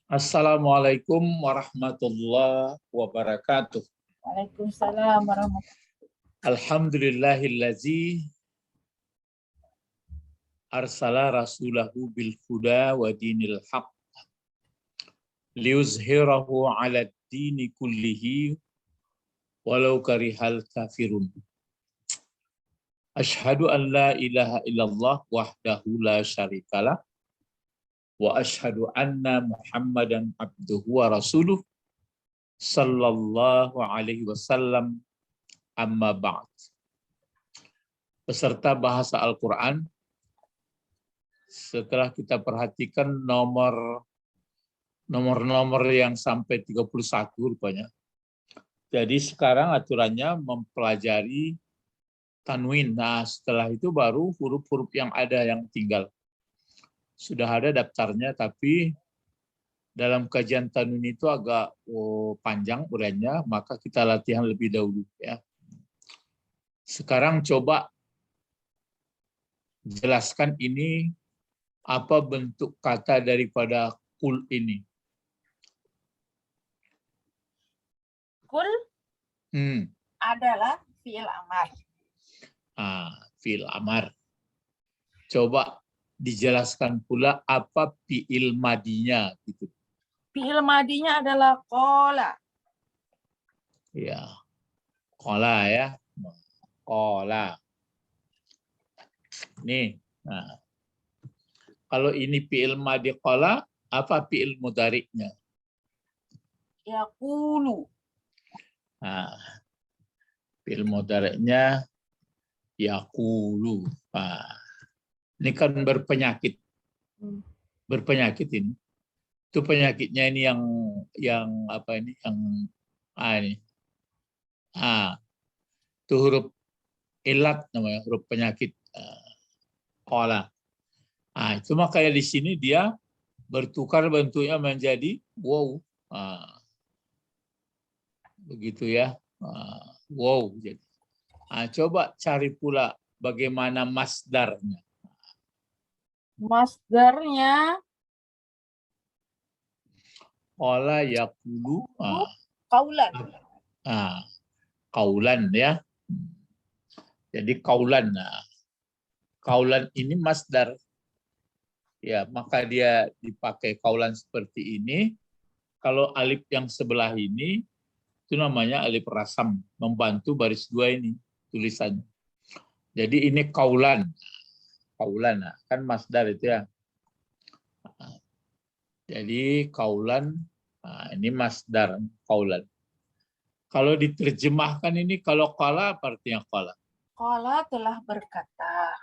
Assalamualaikum warahmatullahi wabarakatuh. Waalaikumsalam warahmatullahi. Alhamdulillahillazi arsala rasulahu bil huda wa dinil haq liyuzhirahu ala dini kullihi walau karihal kafirun. Asyhadu an la ilaha illallah wahdahu la syarikalah wa asyhadu anna Muhammadan abduhu wa rasuluh sallallahu alaihi wasallam, amma ba'd. Peserta bahasa Al-Quran, setelah kita perhatikan nomor yang sampai 31 rupanya. Jadi sekarang aturannya mempelajari tanwin. Nah, setelah itu baru huruf-huruf yang ada yang tinggal. Sudah ada daftarnya, tapi dalam kajian tanwin itu agak panjang uraiannya, maka kita latihan lebih dahulu ya. Sekarang coba jelaskan ini apa bentuk kata daripada kul ini. Kul adalah fi'il amar. Fi'il amar. Coba dijelaskan pula apa fi'il madinya gitu. Fi'il madinya adalah qala. Ya. Qala ya. Qala. Nih. Nah. Kalau ini fi'il madi qala, apa fi'il mudhari'nya? Yaqulu. Nah, fi'il mudhari'nya yaqulu. Nah, ini kan berpenyakit. Berpenyakit ini. Itu penyakitnya ini yang apa ini? Yang ini. Itu huruf ilat namanya, huruf penyakit. Qala. Itu makanya di sini dia bertukar bentuknya menjadi wow. Begitu ya. Wow. Jadi. Coba cari pula bagaimana masdarnya. Masdarnya Qala yaqulu. Qaulan. Qaulan ya. Jadi qaulan. Qaulan ini masdar. Ya, maka dia dipakai qaulan seperti ini. Kalau alif yang sebelah ini itu namanya alif rasam, membantu baris dua ini tulisannya. Jadi ini qaulan. Qaulan kan masdar itu ya. Jadi qaulan, ini masdar qaulan. Kalau diterjemahkan ini, kalau qala apa artinya qala? Qala telah berkata.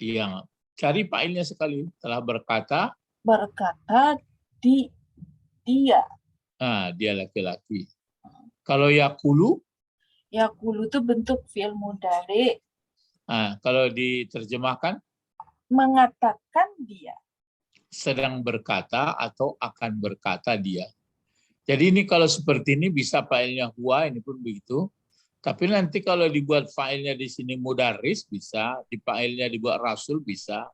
Iya, cari fa'ilnya sekali. Telah berkata. Berkata dia. Dia laki-laki. Kalau yaqulu? Yaqulu itu bentuk fi'il mudhari. Kalau diterjemahkan? Mengatakan dia. Sedang berkata atau akan berkata dia. Jadi ini kalau seperti ini bisa fa'ilnya huwa, ini pun begitu. Tapi nanti kalau dibuat fa'ilnya di sini mudaris bisa, di fa'ilnya dibuat rasul bisa.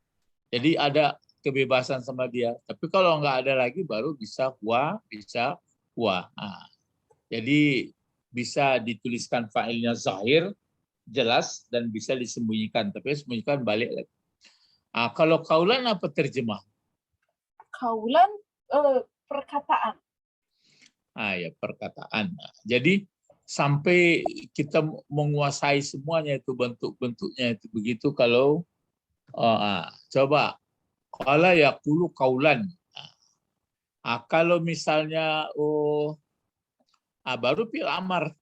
Jadi ada kebebasan sama dia. Tapi kalau nggak ada lagi baru bisa huwa, bisa huwa. Jadi bisa dituliskan fa'ilnya zahir, jelas, dan bisa disembunyikan. Tapi sembunyikan balik lagi. Kalau qaulan apa terjemah? Qaulan perkataan. Ya perkataan. Jadi sampai kita menguasai semuanya itu bentuk-bentuknya itu begitu. Kalau coba qala yaqulu qaulan. Kalau misalnya baru fi'il amar.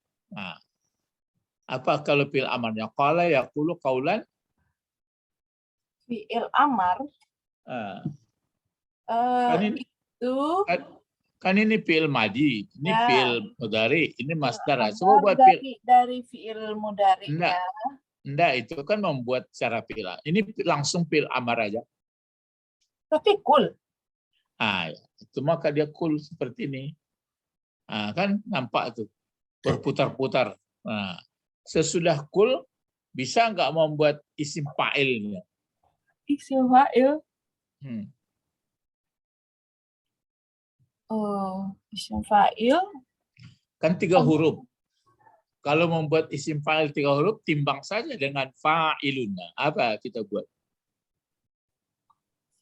Apa kalau fi'il amarnya? Qala yaqulu qaulan. Fi'il amar. Kan ini fi'il madi, ini fi'il mudhari, ini masdar. Coba buat dari fi'il mudhari. Enggak, itu kan membuat cara fi'il. Ini langsung fi'il amar aja. Tapi kul. Ya. Itu maka dia kul seperti ini. Kan nampak tuh berputar-putar. Sesudah kul bisa nggak membuat isim fa'ilnya? Isim fa'il. Isim fa'il. Kan 3 huruf. Kalau membuat isim fa'il 3 huruf, timbang saja dengan fa'ilun. Nah, apa kita buat?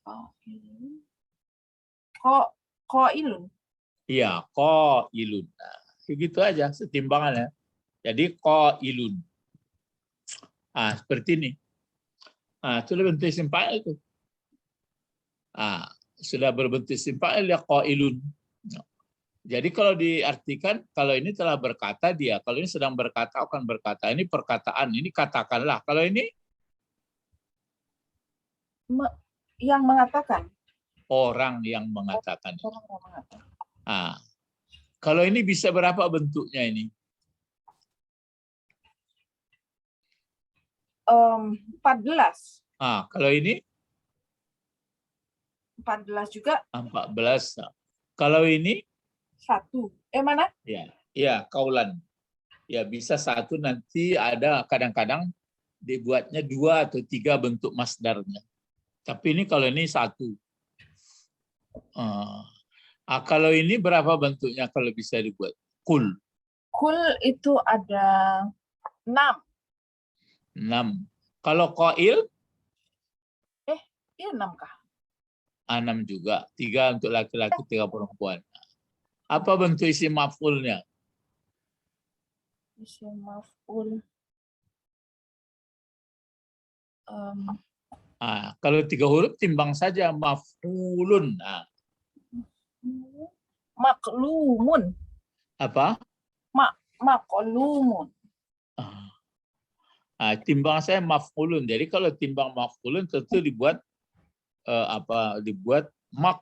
Fa'ilun. Qailun. Iya, qailun. Nah, gitu aja setimbangannya. Jadi qailun. Seperti ini. Itu bentuk isim fa'il itu. Sudah berbentuk isim fa'il ya qailun. Jadi kalau diartikan, kalau ini telah berkata dia, kalau ini sedang berkata akan berkata, ini perkataan, ini katakanlah. Kalau ini Yang mengatakan. orang yang mengatakan. Orang yang mengatakan. Kalau ini bisa berapa bentuknya ini? 14. Kalau ini? 14 juga. 14. Kalau ini? 1. Mana? Ya, kaulan. Ya, bisa 1, nanti ada kadang-kadang dibuatnya 2 atau 3 bentuk masdarnya. Tapi ini kalau ini 1. Kalau ini berapa bentuknya kalau bisa dibuat? Kul. Kul itu ada 6. 6. Kalau qail? Iya 6 kah? 6 juga. 3 untuk laki-laki, 3 perempuan. Apa bentuk isim maf'ulnya? Isim maf'ul. Kalau 3 huruf timbang saja maf'ulun. Maklumun. Apa? Maklumun. Timbang saya maf'ulun. Jadi kalau timbang maf'ulun tentu dibuat dibuat mak.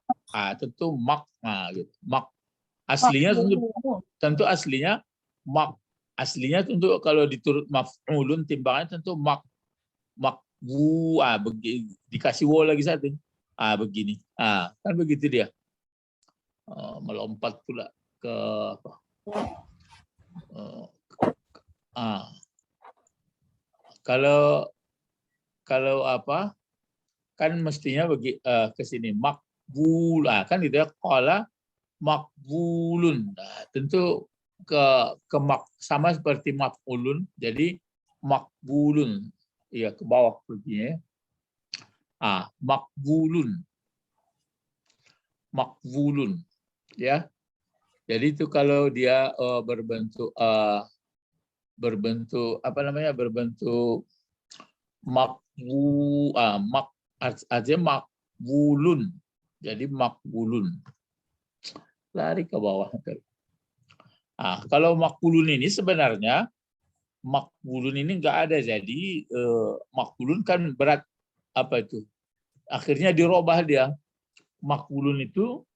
Tentu mak. Gitu. Mak. Aslinya tentu aslinya mak. Aslinya tentu kalau diturut maf'ulun timbangannya tentu mak. Makbu. Dikasih wo lagi satu. Begini. Kan begitu dia. Melompat pula ke apa? Kalau apa? Kan mestinya ke sini makbul. Kan gitu ya, qala makbulun. Tentu sama seperti maf'ulun, jadi makbulun. Iya, ke bawah begini. Makbulun. Makbulun. Ya. Jadi itu kalau dia berbentuk apa namanya? Berbentuk artinya makbulun. Jadi makbulun. Lari ke bawah. Kalau makbulun ini sebenarnya makbulun ini enggak ada. Jadi makbulun kan berat apa itu? Akhirnya dirubah dia. Makbulun itu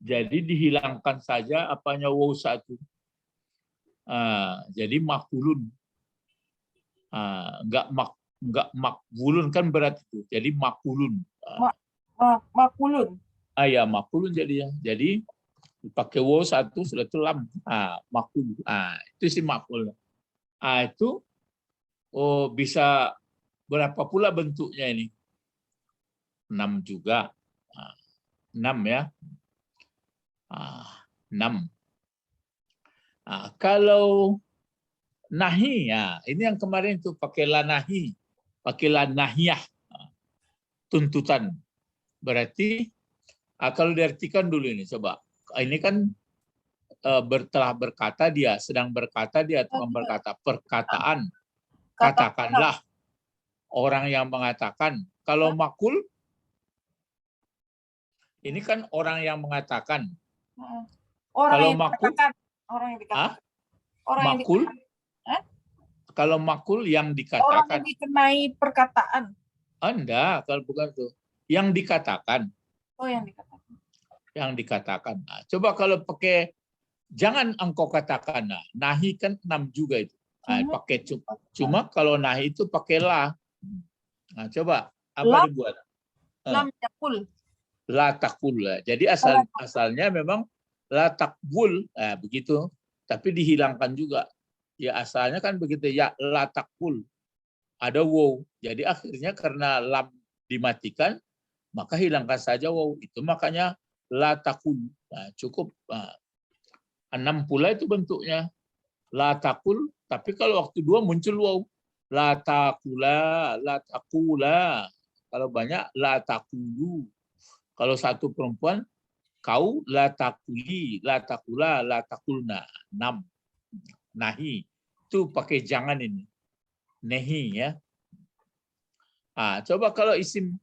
jadi dihilangkan saja apanya waw 1. Jadi makbulun. Enggak makbulun kan berat itu. Jadi makulun. Makulun. Ya makulun jadinya. Jadi pakai waw 1 sudah itu lam. Makul. Itu si makul. Itu bisa berapa pula bentuknya ini? 6 juga. 6 ya. 6. Kalau nahi, ini yang kemarin itu pakai la nahi, pakai la nahiyah, tuntutan. Berarti kalau diartikan dulu ini, coba. Ini kan telah berkata dia, sedang berkata dia, tukang berkata, perkataan. Katakanlah orang yang mengatakan. Kalau makul, ini kan orang yang mengatakan. Kalau makul, orang yang dikatakan. Makul, kalau makul yang dikatakan. Orang yang dikenai perkataan. Enggak, kalau bukan itu. Yang dikatakan. Yang dikatakan. Yang dikatakan. Coba kalau pakai, jangan engkau katakan. Nahi kan 6 juga itu. Pakai cuma kalau nahi itu pakai la. Coba, apa dibuat? Lam yakul. La takul. Jadi asalnya memang la takbul. Begitu. Tapi dihilangkan juga. Ya asalnya kan begitu, ya la takul. Ada waw. Jadi akhirnya karena lam dimatikan, maka hilangkan saja waw. Itu makanya la takul. Nah, cukup 6 pula itu bentuknya. La takul, tapi kalau waktu 2 muncul waw. La takula, la takula. Kalau banyak la takulu. Kalau satu perempuan, kau la takuli, la takula, la takulna. 6. Nahi. Itu pakai jangan ini. Nehi ya. Coba kalau isim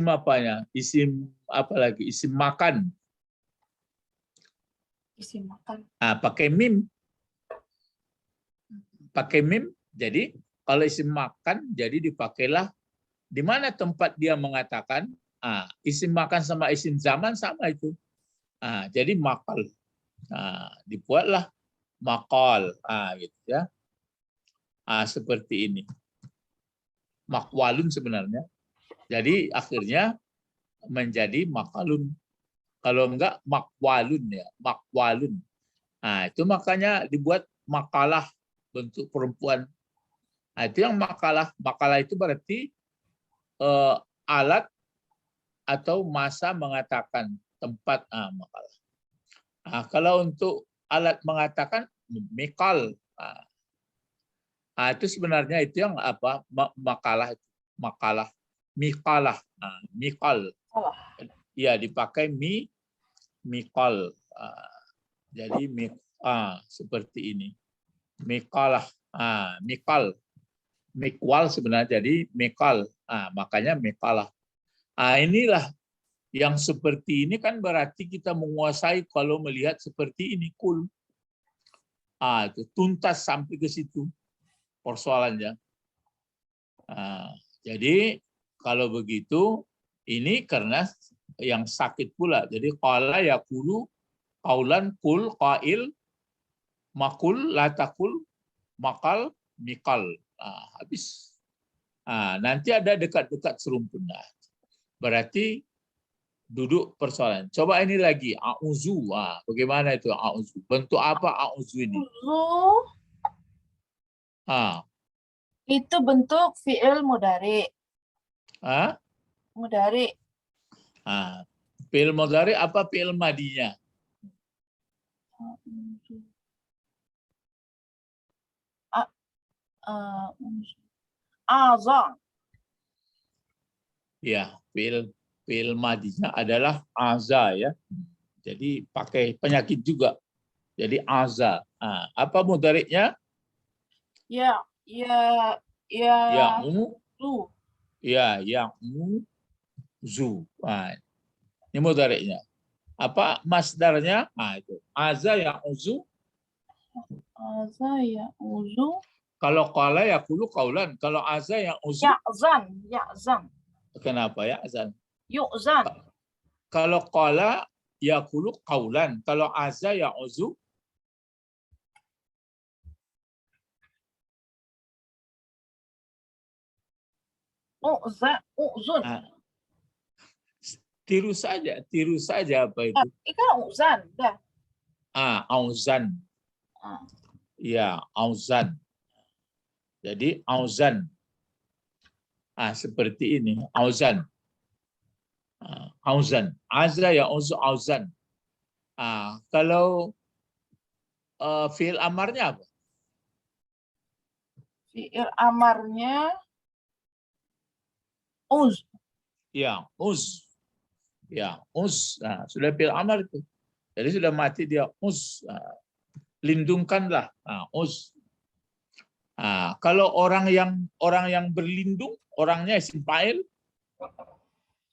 apanya? Isim apa lagi? Isim makan. Isim makan. Pakai mim. Pakai mim. Jadi kalau isim makan, jadi dipakailah di mana tempat dia mengatakan. Isim makan sama isim zaman sama itu. Jadi makal. Dibuatlah makal. Gitu ya. Seperti ini. Makwalun sebenarnya. Jadi akhirnya menjadi makalun. Kalau enggak makwalun ya, makwalun. Itu makanya dibuat makalah bentuk perempuan. Itu yang makalah. Makalah itu berarti alat atau masa mengatakan tempat makalah. Kalau untuk alat mengatakan mikal. Itu sebenarnya itu yang apa? Makalah. Makalah. Mikalah. Mikal. Ya, dipakai mikal. Jadi seperti ini. Mikalah. Mikal. Mikwal sebenarnya jadi mikal. Makanya mikalah. Inilah yang seperti ini kan berarti kita menguasai kalau melihat seperti ini kul. Itu tuntas sampai ke situ persoalannya. Jadi kalau begitu ini karena yang sakit pula. Jadi qala yaqulu qaulan kul qail makul la takul makal mikal. Habis. Nanti ada dekat-dekat serumpun. Berarti duduk persoalan. Coba ini lagi auzu. Bagaimana itu auzu? Bentuk apa auzu ini? Auzu itu bentuk fi'il mudhari. Mudhari. Fi'il mudhari apa fi'il madinya? Azam. Ya, fi'il madinya adalah aza ya. Jadi pakai penyakit juga. Jadi aza. Apa mudhari'nya? Ya. Zu. Ya, zu. Ini mudhari'nya. Apa masdarnya? Itu. Aza ya'uzu. Aza ya'uzu. Kalau qala yaqulu qaulan. Kalau aza ya'uzu. Ya'zan. Kenapa ya'zan? Yu'zan. Kalau qala yaqulu qaulan. Kalau aza ya'uzu. Uzun. Tiru saja apa itu? Ikan uzan, dah. Auzan. Ya, auzan. Jadi auzan. Seperti ini, auzan. Auzan. Azza ya auzan. Kalau fi'il amarnya apa? Fi'il amarnya uz. Ya, uz. Ya, uz. Sudah fi'il amar itu. Jadi sudah mati dia uz. Lindungkanlah. Uz. Kalau orang yang berlindung, orangnya isim fa'il.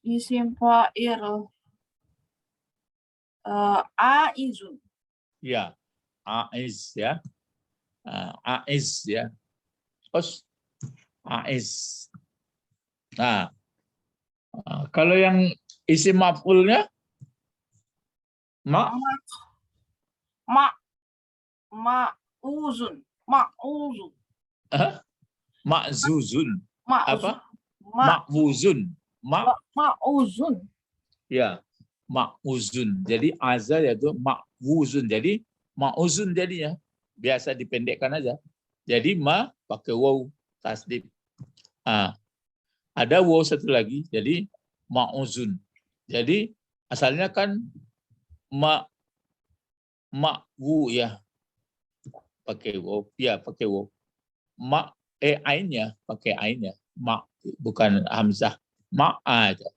Isim fa'il. Aizun. Ya, aiz ya. Aiz ya. Terus aiz. Kalau yang isim maf'ulnya ma'uzun. Ma'uzun. Ma'zuzun. Apa? Ma'wuzun. Ma'uzun. Ya, ma'uzun. Jadi azza yaitu ma'wuzun. Jadi ma'uzun jadinya. Biasa dipendekkan aja. Jadi ma pakai waw tasdid. Ada waw satu lagi. Jadi ma'uzun. Jadi Asalnya kan ma'wu ya, pakai waw, ya pakai waw. Ainnya pakai ainnya, bukan hamzah, aja.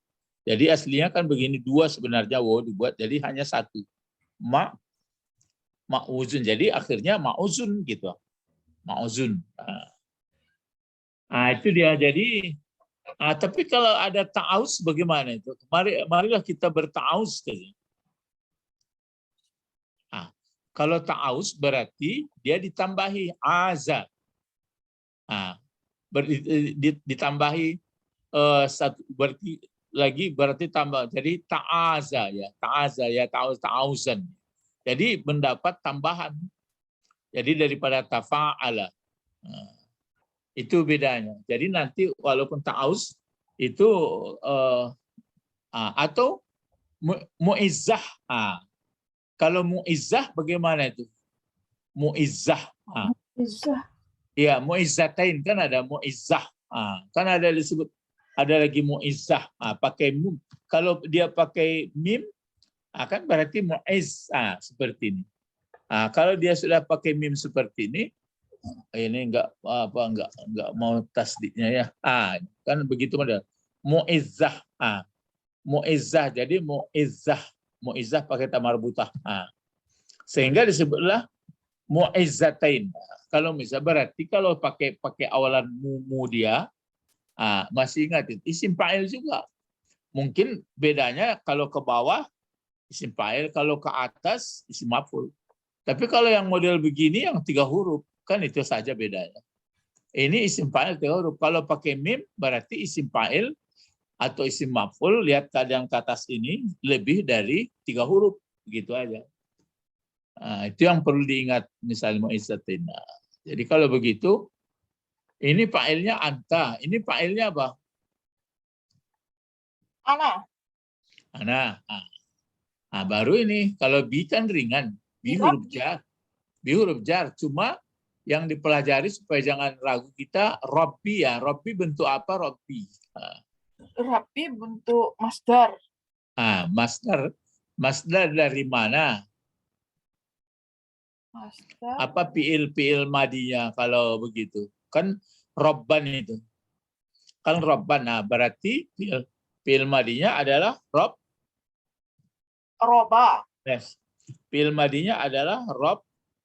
Jadi aslinya kan begini, dua sebenarnya waw dibuat, jadi hanya satu. Ma'uzun. Jadi akhirnya ma'uzun gitu. Ma'uzun. Nah, itu dia. Jadi tapi kalau ada ta'awuz bagaimana itu? Marilah kita berta'awuz. Nah, kalau ta'awuz berarti dia ditambahi aza. Nah, ditambahi satu berarti tambah. Jadi ta'aza ya ta'awuzan. Jadi mendapat tambahan. Jadi daripada tafa'ala. Nah, itu bedanya. Jadi nanti walaupun ta'awuz itu atau mu'izzah. Kalau mu'izzah bagaimana itu? Mu'izzah. Ya, mu'izzatain kan ada mu'izzah. Kan ada disebut, ada lagi mu'izzah. Pakai mim. Kalau dia pakai mim, kan berarti mu'izz. Seperti ini. Kalau dia sudah pakai mim seperti ini enggak mau tasdiknya ya. Kan begitu model. Mu'izzah. Mu'izzah. Jadi mu'izzah pakai ta marbutah. Sehingga disebutlah mu'izzatain. Kalau misal berarti kalau pakai awalan mu dia, masih ingat itu isim fa'il juga. Mungkin bedanya kalau ke bawah isim fa'il, kalau ke atas isim maf'ul. Tapi kalau yang model begini yang 3 huruf, kan itu saja bedanya. Ini isim fa'il 3 huruf. Kalau pakai mim berarti isim fa'il atau isim maf'ul, lihat yang ke atas ini lebih dari 3 huruf, begitu aja. Itu yang perlu diingat misalnya mu'izzatin. Jadi kalau begitu, ini fa'ilnya anta, ini fa'ilnya apa? Ana. Baru ini kalau bi kan ringan, bi huruf jar. Cuma yang dipelajari supaya jangan ragu kita, Robbi ya. Robbi bentuk apa Robbi? Robbi bentuk masdar. Masdar dari mana? Masdar. Apa fiil madinya kalau begitu? Kan robban itu. Kan robban. Berarti fiil madinya adalah roba. Yes. Fiil madinya adalah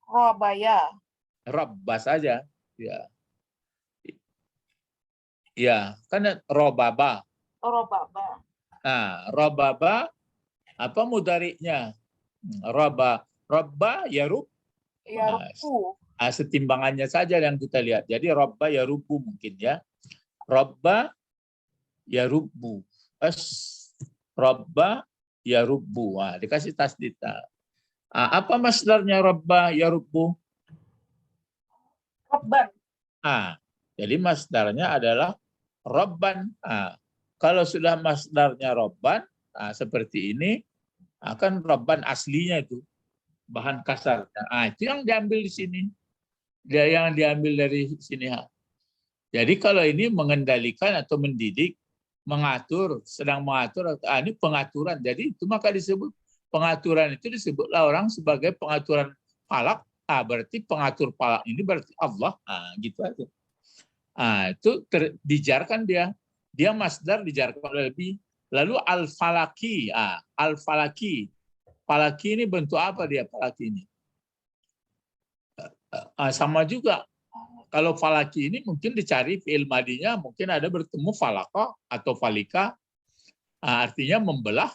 robaya. Robba saja. Ya. Ya, kan robaba. Robaba. Robaba apa mudari'nya? Robba yarub. Setimbangannya saja yang kita lihat. Jadi robba yarubu mungkin ya. Robba yarubu. Robba yarubu. Dikasih tasdid. Apa masdarnya robba yarubu? Robban. Jadi masdarnya adalah robban. Kalau sudah masdarnya robban, seperti ini, akan robban aslinya itu bahan kasarnya. Itu yang diambil di sini. Yang diambil dari sini. Jadi kalau ini mengendalikan atau mendidik, mengatur, sedang mengatur, ini pengaturan. Jadi itu maka disebut pengaturan itu disebutlah orang sebagai pengaturan falak. Berarti pengatur falak ini berarti Allah. Gitu aja. Itu dijarkan dia. Dia masdar dijarkan oleh lebih. Lalu al-falaki. Al-falaki. Falaki ini bentuk apa dia falaki ini? Sama juga. Kalau falaki ini mungkin dicari fi'il madinya, mungkin ada bertemu falaka atau falika. Artinya membelah.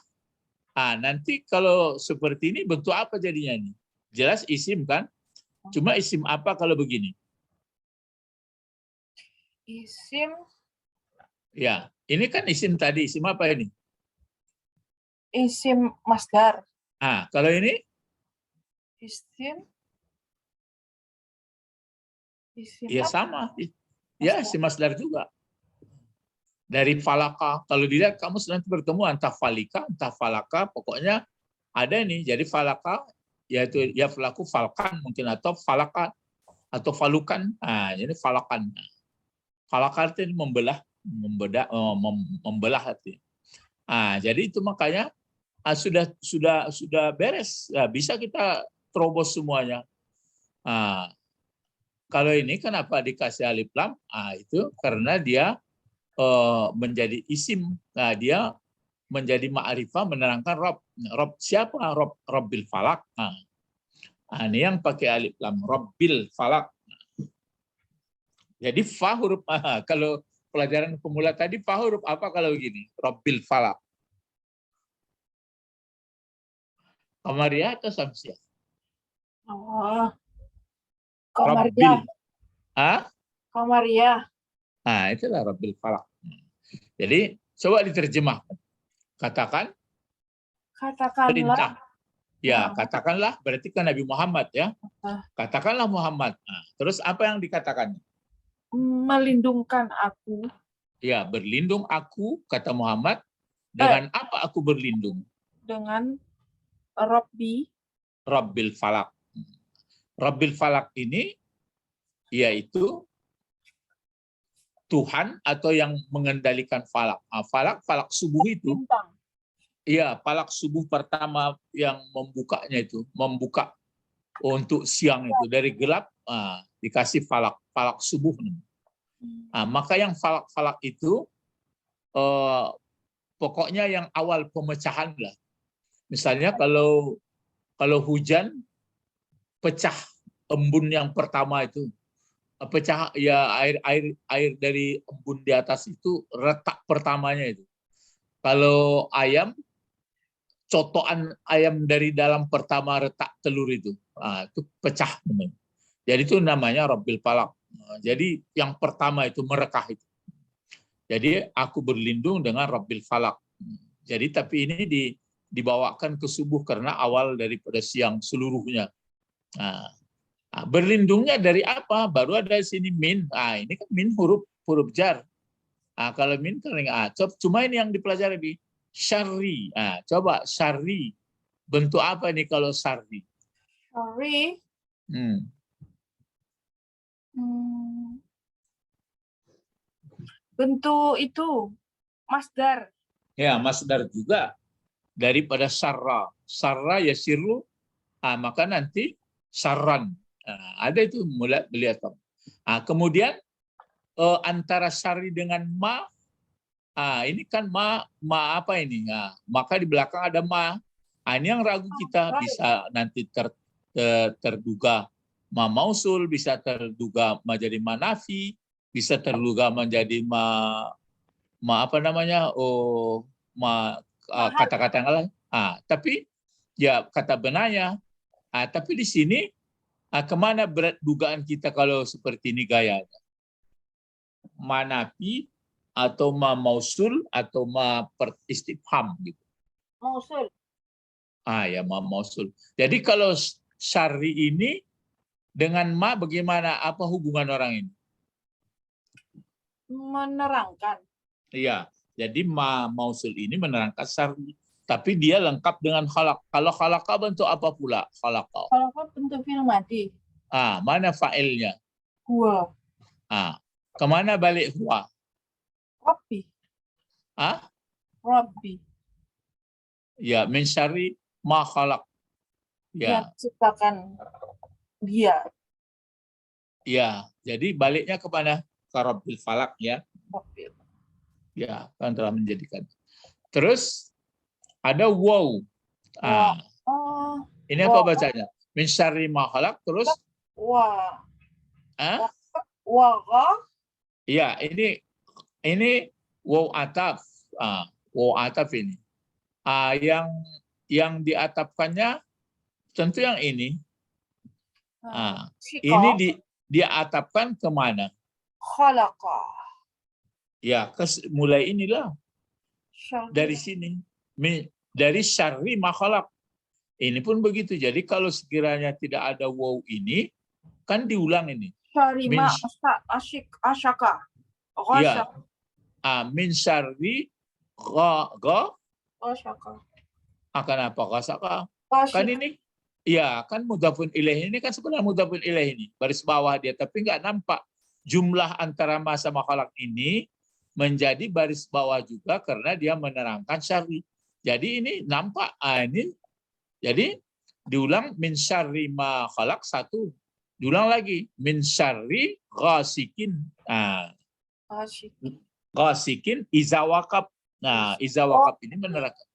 Nanti kalau seperti ini bentuk apa jadinya ini? Jelas isim kan? Cuma isim apa kalau begini? Isim. Ya, ini kan isim tadi. Isim apa ini? Isim masdar. Kalau ini? Isim. Ya sama. Ya, isim masdar juga. Dari falaka. Kalau dilihat kamu nanti bertemu entah falika, entah falaka. Pokoknya ada nih. Jadi falaka, yaitu ya pelaku falkan mungkin, atau falakan, atau falukan. Jadi falakan. Falakan itu membelah hati. Jadi itu makanya sudah beres. Bisa kita terobos semuanya. Kalau ini kenapa dikasih alif lam? Itu karena dia menjadi isim. Dia menjadi ma'rifah menerangkan Rob. Rob siapa? Robbil falak. Ini yang pakai alif lam. Robbil falak. Jadi fa huruf kalau pelajaran pemula tadi fa huruf apa kalau begini? Robbil falak. Qamariyah atau Samsiah? Oh, Rabbil. Qamariyah. Qamariyah. Itulah Rabbil falak. Jadi coba diterjemahkan. Katakanlah. Perintah. Ya, katakanlah berarti kan Nabi Muhammad ya. Katakanlah Muhammad. Terus apa yang dikatakan? Melindungkan aku. Ya, berlindung aku, kata Muhammad. Dengan apa aku berlindung? Dengan Rabbil falak. Rabbil falak ini yaitu Tuhan atau yang mengendalikan falak. Falak subuh itu. Iya, falak subuh pertama yang membukanya itu, membuka untuk siang itu dari gelap dikasih falak subuh. Maka yang falak itu pokoknya yang awal pemecahan lah. Misalnya kalau hujan pecah embun yang pertama itu, pecah ya air dari embun di atas itu retak pertamanya itu. Kalau ayam, cotokan ayam dari dalam pertama retak telur itu pecah. Jadi itu namanya Rabbil falak. Jadi yang pertama itu merekah itu. Jadi aku berlindung dengan Rabbil falak. Jadi tapi ini dibawakan ke subuh karena awal daripada siang seluruhnya. Berlindungnya dari apa? Baru ada di sini min. Ini kan min huruf jar. Kalau min kan cuma ini yang dipelajari di syarri. Coba syarri. Bentuk apa nih kalau syarri? Syarri. Bentuk itu masdar. Ya, masdar juga daripada syarra. Syarra yasiru, maka nanti syarran. Ada itu mulai beliau tahu. Kemudian antara syarri dengan ma, ini kan ma apa ini? Maka di belakang ada ma. Ini yang ragu kita bisa nanti terduga ma mausul, bisa terduga menjadi ma nafi, bisa terduga menjadi ma apa namanya? Kata-kata yang lain. Tapi ya kata benarnya. Tapi di sini kemana berat dugaan kita kalau seperti ini gayanya? Ma nafi atau ma mausul atau ma istifham gitu. Mausul. Ya ma mausul. Jadi kalau syarri ini dengan ma bagaimana? Apa hubungan orang ini? Menerangkan. Iya. Jadi ma mausul ini menerangkan syarri. Tapi dia lengkap dengan khalaq. Kalau khalaqa bentuk apa pula? Khalaqa. Khalaqa bentuk fi'il madi. Mana fa'ilnya? Huwa. Kemana balik huwa? Rabbi. Rabbi. Ya, min syarri ma khalaq. Ya, ciptakan dia. Ya, jadi baliknya kepada Rabbil falak ya. Rabbil. Ya, kan telah menjadikan. Terus ada waw. Ini apa bacanya? Min syarri ma khalaq terus Ya, ini waw ataf. Waw ataf ini. Yang diatapkannya tentu yang ini. Ini dia atapkan kemana? Khalaqa. Ya, mulai inilah. Dari sini. Dari syarri ma khalaq. Ini pun begitu. Jadi kalau sekiranya tidak ada waw ini, kan diulang ini. Syarri ma asyaka. Ya. Min syarri asyaka. Kenapa ghasaka? Kan ini ya, kan mudhafun ilaih ini kan sebenarnya mudhafun ilaih ini. Baris bawah dia, tapi nggak nampak. Jumlah antara ma sama khalaq ini menjadi baris bawah juga karena dia menerangkan syarri. Jadi ini nampak, ini jadi diulang min syarri ma khalaq satu. Diulang lagi min syarri ghasikin. Ghasikin iza waqab. Nah, iza waqab ini menerangkan.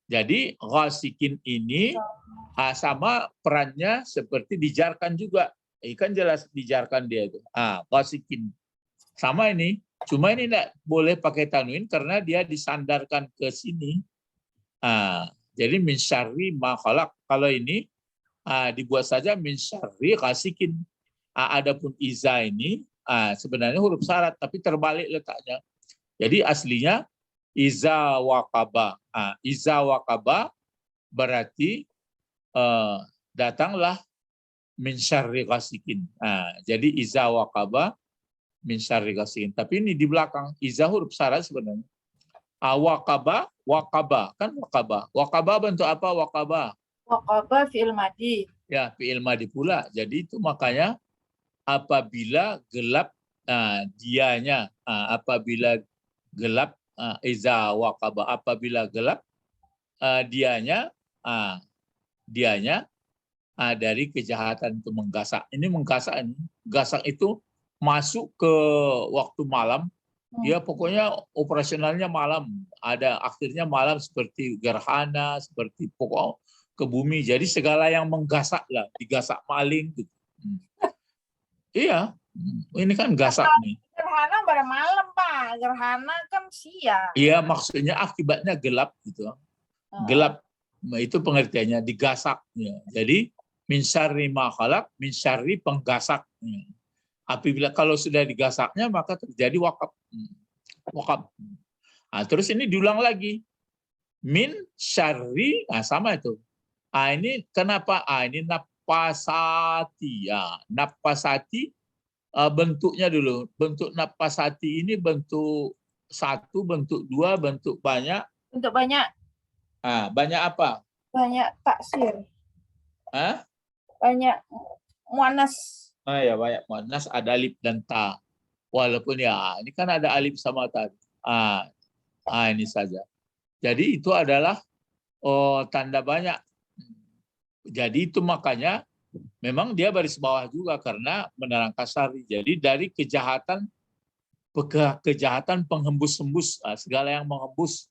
Jadi ghasikin ini sama perannya seperti dijarkan juga. Kan jelas dijarkan dia itu. Ghasikin. Sama ini. Cuma ini tidak boleh pakai tanwin karena dia disandarkan ke sini. Jadi min syarri ma khalaq. Kalau ini dibuat saja min syarri ghasikin. Adapun iza ini sebenarnya huruf syarat tapi terbalik letaknya. Jadi aslinya iza waqaba. Iza waqaba berarti datanglah min syarri ghasikin. Jadi iza waqaba min syarri ghasikin. Tapi ini di belakang iza huruf syarat sebenarnya. Waqaba, waqaba kan waqaba. Waqaba bentuk apa waqaba? Waqaba fi'il madi. Ya, fi'il madi pula. Jadi itu makanya apabila gelap dianya, apabila gelap iza waqaba, apabila gelap dianya dari kejahatan itu menggasak. Ini menggasak ini. Gasak itu masuk ke waktu malam. Ya pokoknya operasionalnya malam. Ada akhirnya malam seperti gerhana, seperti pokok ke bumi. Jadi segala yang menggasak lah, digasak maling gitu. Iya, ini kan gasak nih. Gerhana pada malam, Pak. Gerhana kan siang. Iya, maksudnya akibatnya gelap gitu. Gelap. Itu pengertiannya digasaknya. Jadi min syarri ma khalaq, min syarri penggasaknya. Apabila kalau sudah digasaknya maka terjadi waqab. Waqab. Terus ini diulang lagi. Min syarri, sama itu. Ini kenapa? Ini napasati. Napasati bentuknya dulu. Bentuk napasati ini bentuk satu, bentuk dua, bentuk banyak. Bentuk banyak. Banyak apa? Banyak taksir. Banyak muannas. Ya banyak muannas, ada alif dan ta. Walaupun ya ini kan ada alif sama ta. Ini saja. Jadi itu adalah tanda banyak. Jadi itu makanya memang dia baris bawah juga karena menerangkan syarri. Jadi dari kejahatan penghembus-hembus, segala yang menghembus,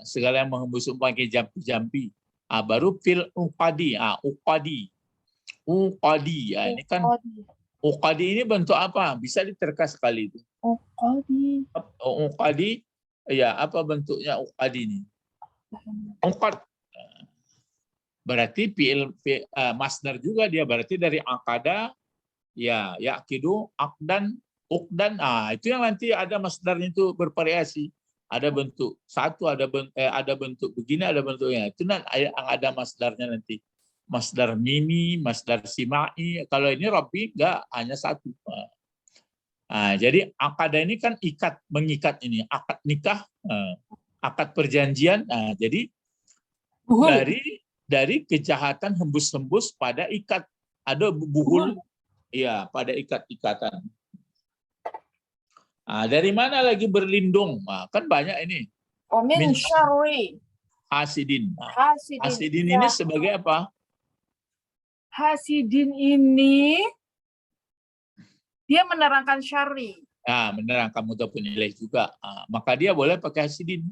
segala yang menghembus pakai jampi-jampi. Baru fil uqadi, uqadi. Ini kan uqadi ini bentuk apa? Bisa diterka sekali itu. Uqadi, ya apa bentuknya uqadi ini? Uqad. Berarti masdar juga dia, berarti dari akada, ya yaqidu, akdan, ukdan. Itu yang nanti ada masdarnya itu bervariasi. Ada bentuk satu, ada bentuk begini, ada bentuknya. Itu yang ada masdarnya nanti. Masdar mimi, masdar simai. Kalau ini Rabbi enggak, hanya satu. Jadi akada ini kan ikat, mengikat ini. Akad nikah, akad perjanjian. Jadi dari kejahatan hembus-hembus pada ikat. Ada buhul, ya pada ikat-ikatan. Dari mana lagi berlindung? Kan banyak ini. Min syarri hasidin. hasidin. Hasidin ini sebagai apa? Hasidin ini dia menerangkan syarri. Menerangkan mudhafun ilaih juga. Maka dia boleh pakai hasidin.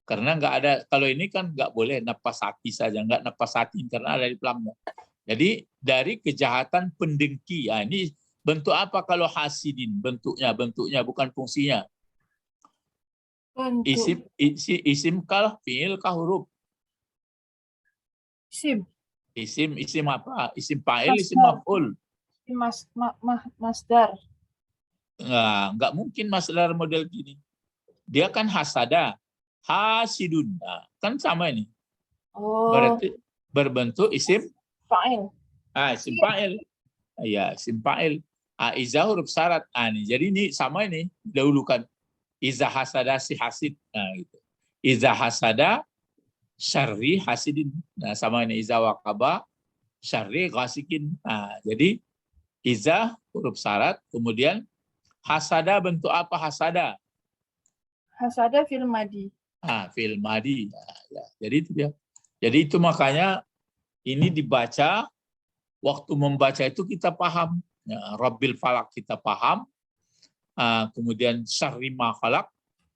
Karena nggak ada, kalau ini kan nggak boleh napasati saja, nggak napasatin karena ada di pelamnya. Jadi dari kejahatan pendengki. Ini bentuk apa kalau hasidin? Bentuknya bukan fungsinya. Isim kah, fiil kah, huruf? Isim apa? Isim fa'il, isim maf'ul. Masdar. Nggak mungkin masdar model gini. Dia kan hasada, hasidun. Kan sama ini. Berarti berbentuk isim fa'il. Isim fa'il. Ya, isim fa'il. Iza huruf syarat. Jadi ini sama ini dahulukan. Iza hasada si hasid. Gitu. Iza hasada syarri hasidin. Sama ini iza waqaba syarri ghasikin. Jadi iza huruf syarat, kemudian hasada bentuk apa hasada? Hasada fil madi. Fi'il madi. Ya. Jadi itu dia. Jadi itu makanya ini dibaca, waktu membaca itu kita paham. Ya, Rabbil falak kita paham. Kemudian syarri ma khalaq,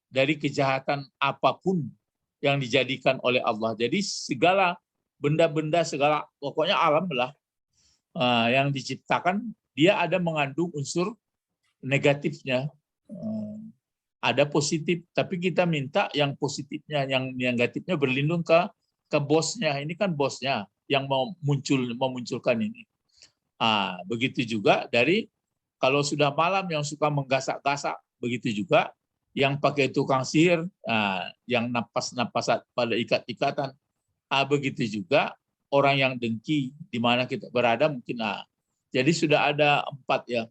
dari kejahatan apapun yang dijadikan oleh Allah. Jadi segala benda-benda, segala pokoknya alam lah yang diciptakan, dia ada mengandung unsur negatifnya. Ada positif, tapi kita minta yang positifnya, yang negatifnya berlindung ke bosnya. Ini kan bosnya yang mau memunculkan ini. Begitu juga dari kalau sudah malam yang suka menggasak-gasak, begitu juga yang pakai tukang sihir, yang napas-napas pada ikat-ikatan, begitu juga orang yang dengki di mana kita berada mungkin. Jadi sudah ada 4 ya.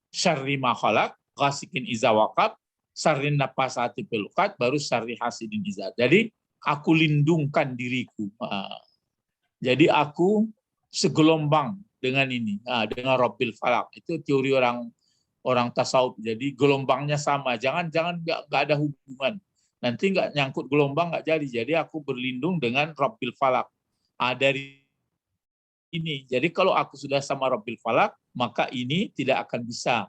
Syarri ma khalaq, ghasikin iza waqab, syarri nafasati fil uqad, baru syarri hasidin iza. Jadi aku lindungkan diriku. Jadi aku segelombang dengan ini, dengan Rabbil falak. Itu teori orang tasawuf. Jadi gelombangnya sama, jangan nggak ada hubungan. Nanti nggak nyangkut gelombang nggak jadi. Jadi aku berlindung dengan Rabbil falak. Dari ini. Jadi kalau aku sudah sama Rabbil falak, maka ini tidak akan bisa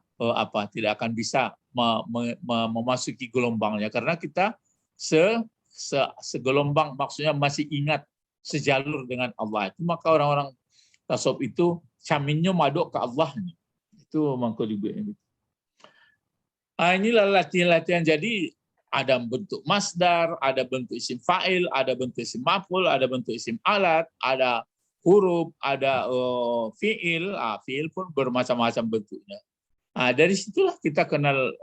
memasuki gelombangnya, karena kita segelombang, maksudnya masih ingat sejalur dengan Allah. Itu maka orang-orang tasawuf itu caminnya maduk ke Allah. Itu mangko dibuat. Inilah latihan-latihan. Jadi ada bentuk masdar, ada bentuk isim fa'il, ada bentuk isim maf'ul, ada bentuk isim alat, ada huruf, ada fi'il. Fi'il pun bermacam-macam bentuknya. Dari situlah kita kenal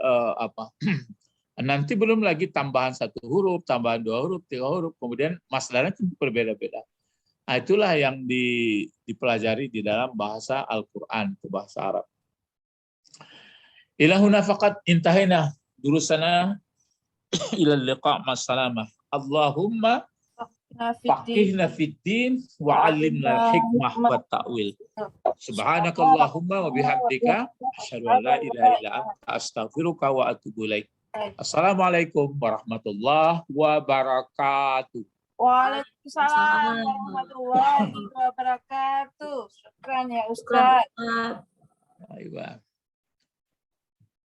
nanti belum lagi tambahan 1 huruf, tambahan 2 huruf, 3 huruf, kemudian masdarnya itu berbeda-beda. Itulah yang dipelajari di dalam bahasa Al-Quran, itu bahasa Arab. Ilahuna faqat intahina durusana ilal liqa' ma'assalamah. Allahumma faqihna fiddin wa 'allimna al-hikmah wa ta'wil. Subhanakallahumma wa bihamdika asyhadu an la ilaha illa anta astaghfiruka wa atubu ilaik. Assalamualaikum warahmatullahi wabarakatuh. Waalaikumsalam warahmatullahi wabarakatuh. Syukran ya Ustaz. Ayo.